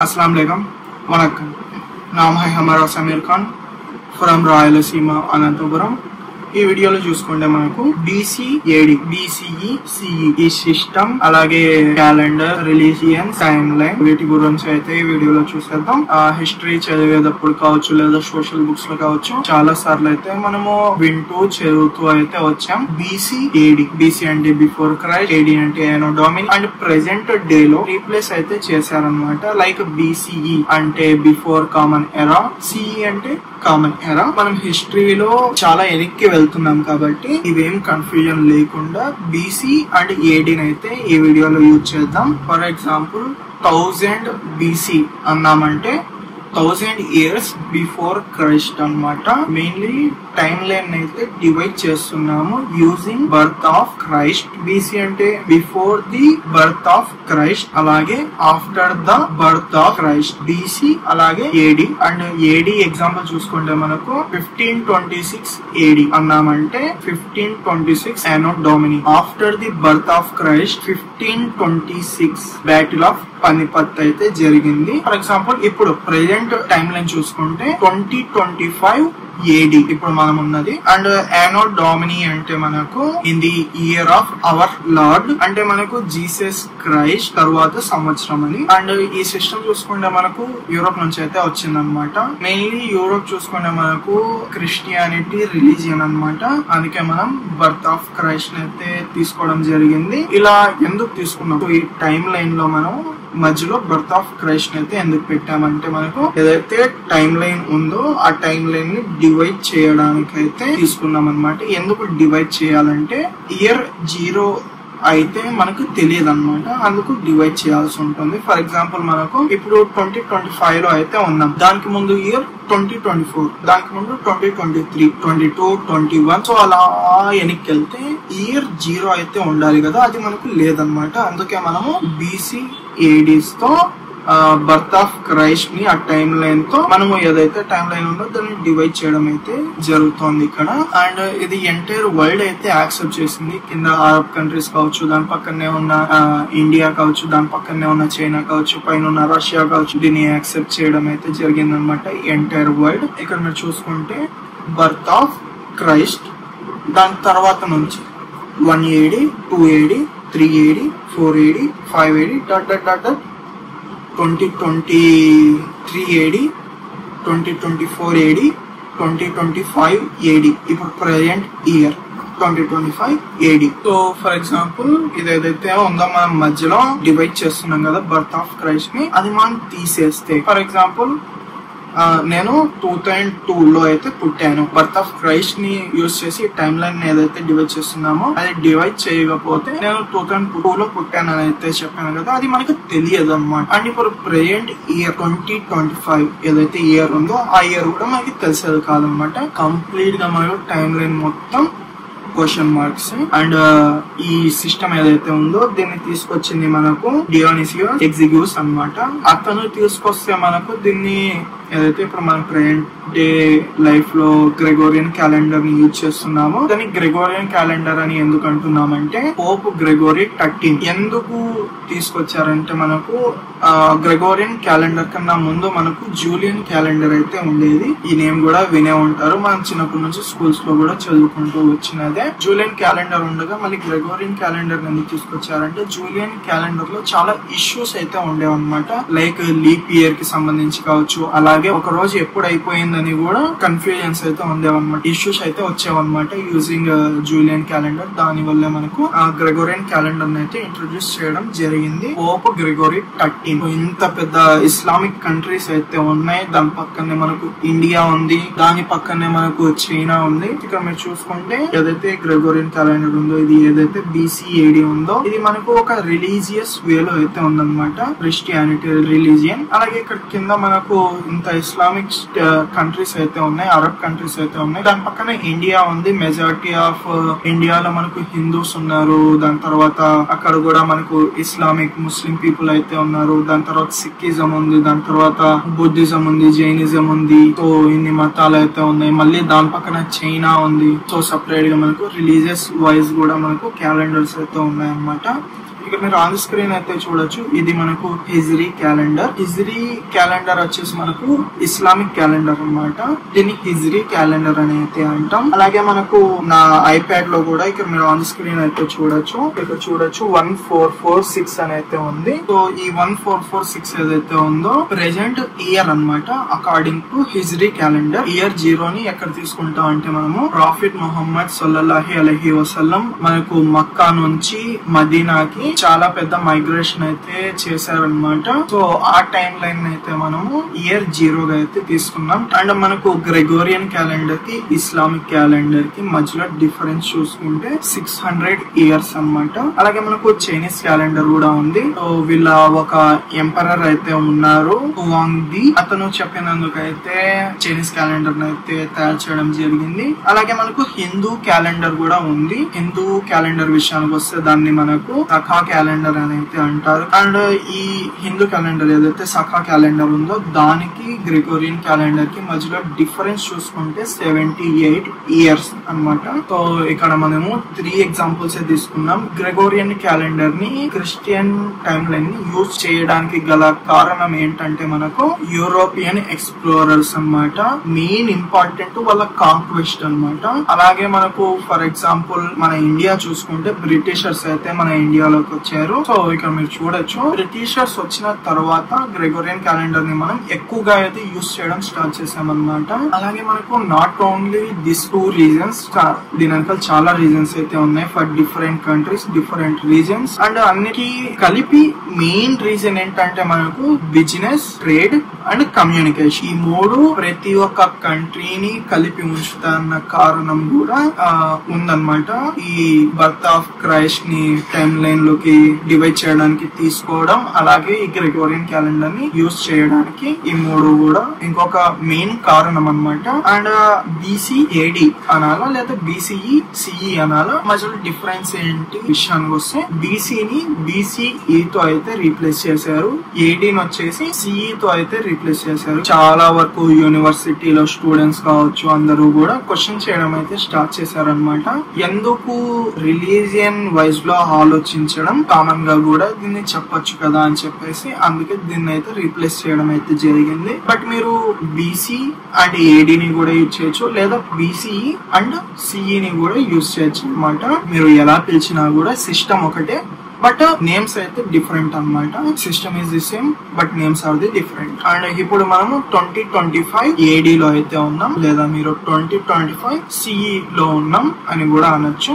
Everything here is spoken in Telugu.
अस्सलाम वालेकुम वनक्कम। नाम है हमारा समीर खान फ्रॉम रायलसीमा अनंतपुरम। ఈ వీడియోలో చూసుకుంటే మనకు BCAD BCE CE ఈ సిస్టమ్ అలాగే క్యాలెండర్ రిలీజియన్ టైమ్ లైన్ వీటి గురించి అయితే ఈ వీడియోలో చూసేద్దాం. హిస్టరీ చదివేటప్పుడు కావచ్చు లేదా సోషల్ బుక్స్ లో కావచ్చు చాలా సార్లు అయితే మనము వింటూ చదువుతూ అయితే వచ్చాం. BCAD BC అంటే బిఫోర్ క్రైస్ట్, AD అంటే ఎనో డొమిని అండ్ ప్రెసెంట్ డే లో రీప్లేస్ అయితే చేశారనమాట. లైక్ BCE అంటే బిఫోర్ కామన్ ఎరా, CE అంటే కామన్ ఎరా. మనం హిస్టరీలో చాలా వెనక్కి వెళ్తున్నాం కాబట్టి ఇవేం కన్ఫ్యూజన్ లేకుండా BC అండ్ AD అయితే ఈ వీడియోలో యూజ్ చేద్దాం. ఫర్ ఎగ్జాంపుల్ 1000 BC అన్నామంటే 1000 years బిఫోర్ క్రైస్ట్ అన్నమాట. మెయిన్లీ టైమ్ లైన్ అయితే డివైడ్ చేస్తున్నాము using birth of Christ. BC అంటే before the birth of Christ, అలాగే after the birth of Christ BC, అలాగే AD. అండ్ AD ఎగ్జాంపుల్ చూసుకుంటే మనకు 1526 AD అన్నామంటే 1526 anno Domini. After the birth of Christ 1526 battle of Panipat అయితే జరిగింది. ఫర్ ఎగ్జాంపుల్ ఇప్పుడు ప్రెసెంట్ టైమ్ లైన్ చూసుకుంటే 2025 AD ఇప్పుడు మనం ఉన్నది. అండ్ యానో డామిని అంటే మనకు in the year of our Lord అంటే మనకు జీసస్ క్రైస్ట్ తర్వాత సంవత్సరం అని. అండ్ ఈ సిస్టమ్ చూసుకుంటే మనకు యూరోప్ నుంచి అయితే వచ్చింది అనమాట. మెయిన్లీ యూరోప్ చూసుకుంటే మనకు క్రిస్టియానిటీ రిలీజియన్ అనమాట. అందుకే మనం బర్త్ ఆఫ్ క్రైస్ట్ అయితే తీసుకోవడం జరిగింది. ఇలా ఎందుకు తీసుకున్నాం, ఈ టైం లైన్ లో మనం మధ్యలో బర్త్ ఆఫ్ క్రైస్ట్ అయితే ఎందుకు పెట్టామంటే మనకు ఏదైతే టైం లైన్ ఉందో ఆ టైం లైన్ ని డివైడ్ చేయడానికి అయితే తీసుకున్నాం అనమాట. ఎందుకు డివైడ్ చేయాలంటే ఇయర్ 0 అయితే మనకు తెలియదు అనమాట, అందుకు డివైడ్ చేయాల్సి ఉంటుంది. ఫర్ ఎగ్జాంపుల్ మనకు ఇప్పుడు 2025 లో అయితే ఉన్నాం, దానికి ముందు ఇయర్ 2024, దానికి ముందు 2023, 22, 21. సో అలా వెనక్కి వెళ్తే ఇయర్ 0 అయితే ఉండాలి కదా, అది మనకు లేదనమాట. అందుకే మనము BCADs తో బర్త్ ఆఫ్ క్రైస్ట్ ని ఆ టైం లైన్ తో మనము ఏదైతే టైం లైన్ ఉందో దాన్ని డివైడ్ చేయడం అయితే జరుగుతోంది ఇక్కడ. అండ్ ఇది ఎంటైర్ వరల్డ్ అయితే యాక్సెప్ట్ చేసింది. కింద అరబ్ కంట్రీస్ కావచ్చు, దాని పక్కనే ఉన్న ఇండియా కావచ్చు, దాని పక్కనే ఉన్న చైనా కావచ్చు, పైన ఉన్న రష్యా కావచ్చు, దీన్ని యాక్సెప్ట్ చేయడం అయితే జరిగింది అనమాట ఎంటైర్ వరల్డ్. ఇక్కడ మీరు చూసుకుంటే బర్త్ ఆఫ్ క్రైస్ట్, దాని తర్వాత నుంచి 1 AD, 2 AD, 3 AD, 4 AD, 5 AD dot dot dot 2023 AD, 2024 AD, 2025 AD. ఇప్పుడు present year 2025 AD. So for example ఇది ఏదైతే ఉందో మనం మధ్యలో డివైడ్ చేస్తున్నాం కదా బర్త్ ఆఫ్ క్రైస్ట్ ని, అది మనం తీసేస్తే ఫర్ ఎగ్జాంపుల్ నేను 2002 లో అయితే పుట్టాను. బర్త్ ఆఫ్ క్రైస్ట్ ని యూజ్ చేసి టైం లైన్ ఏదైతే డివైడ్ చేస్తున్నామో అది డివైడ్ చేయకపోతే నేను 2002 లో పుట్టాను అని అయితే చెప్పాను కదా, అది మనకు తెలియదు అనమాట. అండ్ ఇప్పుడు ప్రెసెంట్ ఇయర్ 2025 ఏదైతే ఇయర్ ఉందో ఆ ఇయర్ కూడా మనకి తెలిసేది కాదనమాట. కంప్లీట్ గా మనకు టైం లైన్ మొత్తం క్వశ్చన్ మార్క్స్. అండ్ ఈ సిస్టమ్ ఏదైతే ఉందో దీన్ని తీసుకొచ్చింది మనకు డియోనిసియస్ ఎగ్జిగ్యూస్ అన్నమాట. అతను తీసుకొస్తే మనకు దీన్ని ఏదైతే ఇప్పుడు మనం ప్రెసెంట్ డే లైఫ్ లో గ్రెగోరియన్ క్యాలెండర్ ని యూజ్ చేస్తున్నామో దాన్ని గ్రెగోరియన్ క్యాలెండర్ అని ఎందుకు అంటున్నామంటే పోప్ గ్రెగోరీ 13 ఎందుకు తీసుకొచ్చారంటే మనకు గ్రెగోరియన్ క్యాలెండర్ కన్నా ముందు మనకు జూలియన్ క్యాలెండర్ అయితే ఉండేది. ఈ నేమ్ కూడా వినే ఉంటారు, మనం చిన్నప్పటి నుంచి స్కూల్స్ లో కూడా చదువుకుంటూ వచ్చినదే. జూలియన్ క్యాలెండర్ ఉండగా మళ్ళీ గ్రెగోరియన్ క్యాలెండర్ ఎందుకు తీసుకొచ్చారంటే జూలియన్ క్యాలెండర్ లో చాలా ఇష్యూస్ అయితే ఉండేవన్నమాట. లైక్ లీప్ ఇయర్ కి సంబంధించి కావచ్చు, అలాగే ఒక రోజు ఎప్పుడు అయిపోయిందని కూడా కన్ఫ్యూజన్స్ అయితే ఉండేవన్నమాట, ఇష్యూస్ అయితే వచ్చేవన్నమాట యూజింగ్ జూలియన్ క్యాలెండర్. దాని వల్ల మనకు గ్రెగోరియన్ క్యాలెండర్ అయితే ఇంట్రొడ్యూస్ చేయడం జరిగింది పోప్ గ్రెగోరీ 13. ఇంత పెద్ద ఇస్లామిక్ కంట్రీస్ అయితే ఉన్నాయి, దాని పక్కనే మనకు ఇండియా ఉంది, దాని పక్కనే మనకు చైనా ఉంది. ఇక్కడ మీరు చూసుకుంటే ఏదైతే గ్రెగోరియన్ క్యాలెండర్ ఉందో ఇది ఏదైతే BCAD ఉందో ఇది మనకు ఒక రిలీజియస్ వేలో అయితే ఉందన్నమాట, క్రిస్టియానిటీ రిలీజియన్. అలాగే ఇక్కడ కింద మనకు ఇంత ఇస్లామిక్ కంట్రీస్ అయితే ఉన్నాయి, అరబ్ కంట్రీస్ అయితే ఉన్నాయి, దాని పక్కన ఇండియా ఉంది. మెజారిటీ ఆఫ్ ఇండియాలో మనకు హిందూస్ ఉన్నారు, దాని తర్వాత అక్కడ కూడా మనకు ఇస్లామిక్ ముస్లిం పీపుల్ అయితే ఉన్నారు, దాని తర్వాత సిక్కిజం ఉంది, దాని తర్వాత బుద్ధిజం ఉంది, జైనిజం ఉంది. సో ఇన్ని మతాలు అయితే ఉన్నాయి. మళ్ళీ దాని పక్కన చైనా ఉంది. సో సపరేట్ గా మనకు రిలీజియస్ వైజ్ కూడా మనకు క్యాలెండర్స్ అయితే ఉన్నాయి అన్నమాట. ఇక్కడ మీరు ఆన్ స్క్రీన్ అయితే చూడొచ్చు. ఇది మనకు హిజ్రీ క్యాలెండర్. హిజ్రీ క్యాలెండర్ వచ్చేసి మనకు ఇస్లామిక్ క్యాలెండర్ అన్నమాట. దీన్ని హిజ్రీ క్యాలెండర్ అని అయితే అంటాం. అలాగే మనకు నా ఐప్యాడ్ లో కూడా ఇక్కడ మీరు ఆన్ స్క్రీన్ అయితే చూడొచ్చు. ఇక్కడ చూడొచ్చు 1446 అని అయితే ఉంది. సో ఈ 1446 ఏదైతే ఉందో ప్రెజెంట్ ఇయర్ అన్నమాట. According to Hijri calendar year 0ని ఎక్కడ తీసుకుంటాం అంటే మనము ప్రాఫిట్ ముహమ్మద్ సల్లల్లాహు అలైహి వసల్లం మనకు మక్కా నుంచి మదీనాకి చాలా పెద్ద మైగ్రేషన్ అయితే చేశారనమాట. సో ఆ టైం లైన్ అయితే మనము ఇయర్ 0గా అయితే తీసుకున్నాం. అండ్ మనకు గ్రెగోరియన్ క్యాలెండర్ కి ఇస్లామిక్ క్యాలెండర్ కి మధ్యలో డిఫరెన్స్ చూసుకుంటే 600 ఇయర్స్ అన్నమాట. అలాగే మనకు చైనీస్ క్యాలెండర్ కూడా ఉంది. సో వీళ్ళ ఒక ఎంపరర్ అయితే ఉన్నారు వాంగ్ది. అతను చెప్పినందుకు అయితే చైనీస్ క్యాలెండర్ అయితే తయారు చేయడం జరిగింది. అలాగే మనకు హిందూ క్యాలెండర్ కూడా ఉంది. హిందూ క్యాలెండర్ విషయానికి వస్తే దాన్ని మనకు సఖా క్యాలెండర్ అని అయితే అంటారు. అండ్ ఈ హిందూ క్యాలెండర్ ఏదైతే సఖా క్యాలెండర్ ఉందో దానికి గ్రెగోరియన్ క్యాలెండర్ కి మధ్యలో డిఫరెన్స్ చూసుకుంటే 78 ఇయర్స్ అన్నమాట. సో ఇక్కడ మనము 3 ఎగ్జాంపుల్స్ తీసుకున్నాం. గ్రెగోరియన్ క్యాలెండర్ ని క్రిస్టియన్ టైం లైన్ ని యూజ్ చేయడానికి గల కారణం ఏంటంటే మనకు యూరోపియన్ ఎక్స్ప్లోరర్స్ అన్నమాట. మెయిన్ ఇంపార్టెంట్ వాళ్ళ కాంక్వెస్ట్ అన్నమాట. అలాగే మనకు ఫర్ ఎగ్జాంపుల్ మన ఇండియా చూసుకుంటే బ్రిటిషర్స్ అయితే మన ఇండియాలోకి వచ్చారు. సో ఇక్కడ మీరు చూడొచ్చు బ్రిటిషర్స్ వచ్చిన తర్వాత గ్రెగోరియన్ క్యాలెండర్ ని మనం ఎక్కువగా అయితే యూజ్ చేయడం స్టార్ట్ చేసామన్నమాట. అలాగే మనకు నాట్ ఓన్లీ దిస్ 2 రీజన్స్, దీని వెనకాల చాలా రీజన్స్ అయితే ఉన్నాయి for different countries, different reasons. And అన్నిటి కలిపి మెయిన్ రీజన్ ఏంటంటే మనకు బిజినెస్, ట్రేడ్ అండ్ కమ్యూనికేషన్. ఈ 3 ప్రతి ఒక్క కంట్రీని కలిపి ఉంచుతున్న కారణం కూడా ఉందన్నమాట. ఈ బర్త్ ఆఫ్ క్రైస్ట్ ని టైం లైన్ లోకి డివైడ్ చేయడానికి తీసుకోవడం, అలాగే ఈ గ్రెగోరియన్ క్యాలెండర్ ని యూజ్ చేయడానికి ఈ 3 కూడా ఇంకొక మెయిన్ కారణం అన్నమాట. అండ్ BCAD అనాలా లేదా BCE CE అనాలా, మధ్యలో డిఫరెన్స్ ఏంటి విషయానికి వస్తే BCని BCE తో అయితే రీప్లేస్ చేశారు, AD ని వచ్చేసి CE తో అయితే రీప్లేస్ చేశారు. చాలా వరకు యూనివర్సిటీలో స్టూడెంట్స్ కావచ్చు అందరూ కూడా క్వశ్చన్ చేయడం అయితే స్టార్ట్ చేశారనమాట. ఎందుకు రిలీజియన్ వైజ్ లో ఆలోచించడం కామన్ గా కూడా దీన్ని చెప్పొచ్చు కదా అని చెప్పేసి అందుకే దీన్ని అయితే రీప్లేస్ చేయడం అయితే జరిగింది. బట్ మీరు BC అండ్ AD ని కూడా యూజ్ చేయొచ్చు, లేదా BCE అండ్ CE ని కూడా యూజ్ చేయొచ్చు అనమాట. మీరు ఎలా పిలిచినా కూడా సిస్టమ్ ఒకటే, బట్ నేమ్స్ అయితే డిఫరెంట్ అన్నమాట. System is the same but names are the different. And ఇప్పుడు మనము 2025 AD లో అయితే ఉన్నాం, లేదా మీరు 2025 CE లో ఉన్నాం అని కూడా అనొచ్చు.